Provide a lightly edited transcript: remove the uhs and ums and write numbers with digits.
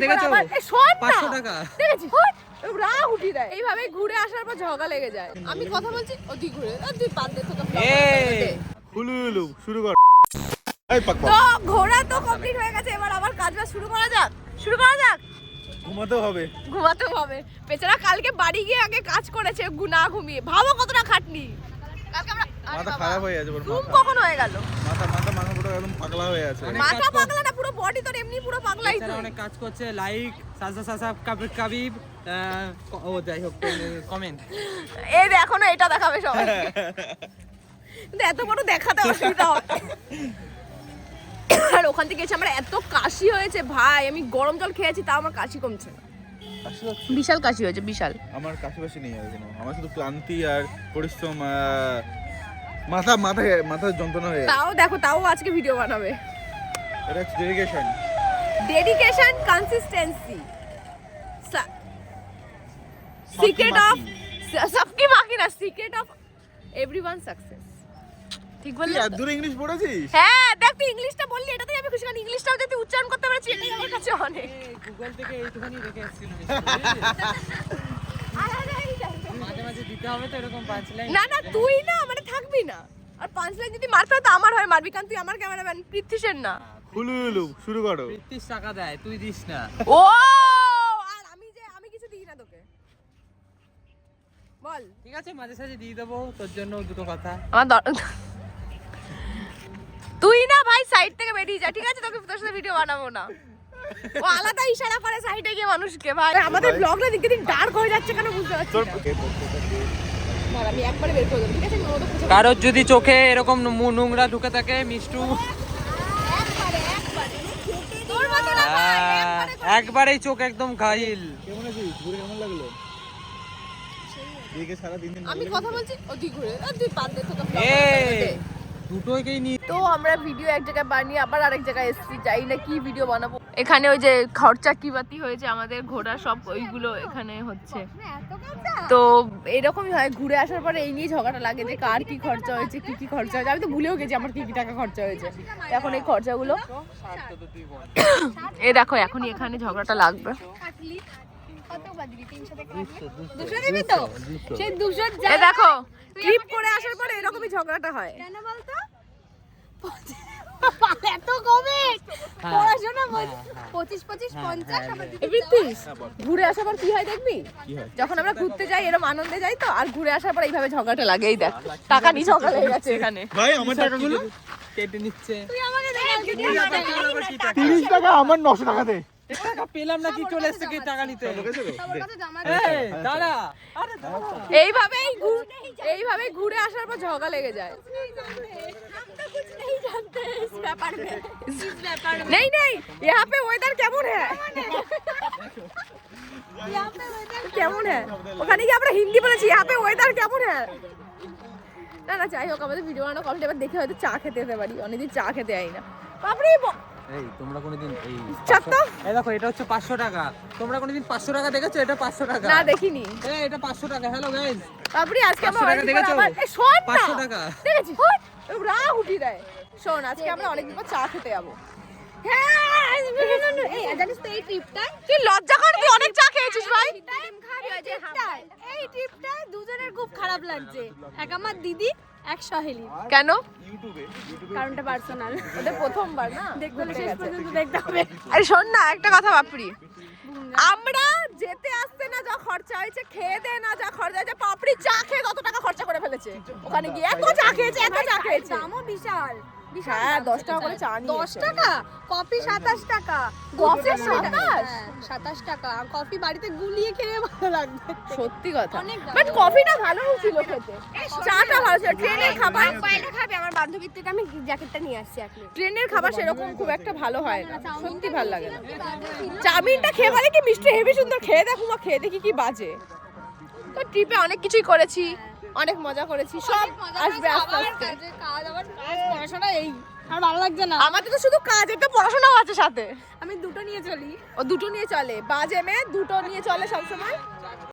দেখেছো 500 টাকা দেখেছিস রাগ উঠি দেয় এইভাবে ঘুরে আসার পর ঝগড়া লেগে যায় আমি কথা বলছি ও তুই ঘুরে তুই পাত দে তোকে হুলুলু শুরু কর তো ঘোরা তো কমপ্লিট হয়ে গেছে এবার আবার কাজটা শুরু করা যাক ঘুমাতে হবে বেচারা কালকে বাড়ি গিয়ে আগে কাজ করেছে না ঘুমিয়ে ভাবো কতটা খাটনি কালকে আমরা মাথা খারাপ হয়ে আছে ঘুম কখন হয়ে গেল মাথা পুরো একদম পাগলা হয়ে আছে মাথা পাগলা না পুরো বডি তো এমনি পুরো পাগলাই তো অনেক কাজ করছে লাইক সাবস্ক্রাইব কাবিব ও যাই হোক কমেন্ট এই এখনো এটা দেখাবে সবাই কিন্তু এত বড় দেখাতে অসুবিধা হয় আর ওখান থেকে এসে আমার এত কাশি হয়েছে ভাই আমি গরম জল খেয়েছি তাও আমার কাশি কমছে না বিশাল কাশি হয়েছে বিশাল আমার কাশি নেই আর কোনো আমার শুধু ক্লান্তি আর পরিশ্রম মাথা যন্ত্রণা হয়ে তাও দেখো তাও আজকে ভিডিও বানাবে এটা ডেডিকেশন কনসিস্টেন্সি সিক্রেট অফ সবকি বাকি না সিক্রেট অফ এভরিওয়ান সাকসেস ঠিক বললি তুই দূরে ইংলিশ পড়েছিস হ্যাঁ দেখ তুই ইংলিশটা বললি এটাতেই আমি খুশি কারণ ইংলিশটাও যদি উচ্চারণ করতে পারছি এটাই আমার কাছে অনেক গুগল থেকে এইটুখানি রেখে এসেছিল মাঝে মাঝে দিতে হবে তো এরকম পাঁচলাই না তুই না মানে থাকবি না আর পাঁচলাই যদি মারতে হয় তো আমার হয় মারবি কারণ তুই আমার ক্যামেরাম্যান পৃথ্বীশের না হুলুলু শুরু করো 30 টাকা দেয় তুই দিস না ও আর আমি কিছু দিই না তোকে বল ঠিক আছে মাঝে সাঝে দিয়ে দেবো তোর জন্য দুটো কথা আমার তুই না ভাই সাইড থেকে বেরিয়ে যা ঠিক আছে তোকে তোর সাথে ভিডিও বানাবো না ও আলাদা ইশারা করে সাইডে গিয়ে মানুষকে ভাই আমাদের ব্লগটা দিন দিন ডার্ক হয়ে যাচ্ছে কেন বুঝতে পারছি না আমি একবারে বের করে দেব ঠিক আছে কারোর যদি চোখে এরকম নোংরা ঢুকে থাকে মিষ্টু তোর মত না ভাই একবারেই চোখ একদম ঘাইল কেমন আছিস ঘুরে কেমন লাগলো এদিকে সারা দিন আমি কথা বলছি ও তুই ঘুরে তুই পাত দে তোকে দুটোকেই নিয়ে তো আমরা ভিডিও এক জায়গায় বানিয়ে আবার আরেক জায়গায় এসেছি যাই না কি ভিডিও বানাবো এখানে ওই যে খরচা কি বাতি হয়েছে আমাদের ঘোড়া সব ওইগুলো এখানে হচ্ছে তো এরকমই হয় ঘুরে আসার পরে এই নিয়ে ঝগড়া লাগে যে কার কি খরচা হয়েছে কি খরচা হয়েছে আমি তো ভুলেও গেছি আমার কি টাকা খরচা হয়েছে এখন এই খরচাগুলো এই দেখো এখনই এখানে ঝগড়াটা লাগবে দেখো ট্রিপ করে আসার পরে এরকমই ঝগড়াটা হয় কেন বলতো এত কমে পড়াশোনা 25-50-50 ঘুরে আসার পর কি হয় দেখবি যখন আমরা ঘুরতে যাই এরকম আনন্দে যাই তো আর ঘুরে আসার পর এইভাবে ঝগড়াটা লাগে এই দেখ টাকা নিয়ে ঝগড়া লেগে গেছে এখানে ভাই আমার টাকাগুলো কেটে নিচ্ছে তুই আমাকে দেখ 30 টাকা আমার 900 টাকা দে টাকা পেলাম না কি চলে এসেছে কি টাকা নিতে দাঁড়া এইভাবেই ঘুরে আসার পর ঝগড়া লেগে যায় नहीं नहीं यहाँ पे वेदर কেমন है কেমন है ওখানে কি আমরা হিন্দি বলেছি यहाँ पे वेदर কেমন है না যাই হোক আমাদের ভিডিও বানানো কমপ্লিট এবার দেখে হয়তো চা খেতে যেতে পারি অনেকদিন চা খেতে আই না বাপরে এই তোমরা কোনদিন এই চাপটা এই দেখো এটা হচ্ছে 500 টাকা তোমরা কোনদিন 500 টাকা দেখেছো এটা 500 টাকা না দেখিনি এই এটা 500 টাকা হ্যালো গাইস বাপরে আজকে আমরা 500 টাকা দেখেছো এই শোন না 500 টাকা দেখেছিস রাগ উঠি দেয় শোন আজকে আমরা অনেকদিন পর চা খেতে যাবো হ্যাঁ এই জানিস তো এই ট্রিপটা তুই লজ্জা কর তুই অনেক চা খেয়েছিস ভাই এই ট্রিপটা দুজনের খুব খারাপ লাগছে এক আমার দিদি এক সহেলি কেন ইউটিউবে কারণটা পার্সোনাল ওদের প্রথমবার না দেখতে হলে শেষ পর্যন্ত দেখতে হবে আরে শোন না একটা কথা বাপরি আমরা যেতে আসতে না যা খরচা হয়েছে খেয়ে দে না যা খরচা হয়েছে পাপড়ি চা খেয়ে কত টাকা খরচা করে ফেলেছে ওখানে গিয়ে এত চা খেয়েছে দামও বিশাল হ্যাঁ 10 টাকা করে চা নিয়ে 10 টাকা কফি 27 টাকা কফি 27 টাকা আর কফি বাড়িতে গুলিয়ে খেয়ে ভালো লাগবে সত্যি কথা বাট কফিটা ভালো ছিল খেতে চাটা ভালো ছিল ট্রেনের খাবার কয়টা খাবে আমার বান্ধবীর থেকে আমি জ্যাকেটটা নিয়ে আসছি এখন ট্রেনের খাবার সেরকম খুব একটা ভালো হয় না সত্যি ভালো লাগে না চাউমিনটা খেয়ে বলে কি মিষ্টি হেভি সুন্দর খেয়ে দেখো মা খেয়ে দেখি কি বাজে তো ট্রিপে অনেক কিছুই করেছি অনেক মজা করেছি সব আসবে আস্তে আস্তে কাজ আবার পড়াশোনা এই আর ভালো লাগছে না আমাদের তো শুধু কাজ একটা পড়াশোনাও আছে সাথে আমি দুটো নিয়ে চলি ও দুটো নিয়ে চলে বাজে মেয়ে দুটো নিয়ে চলে সবসময়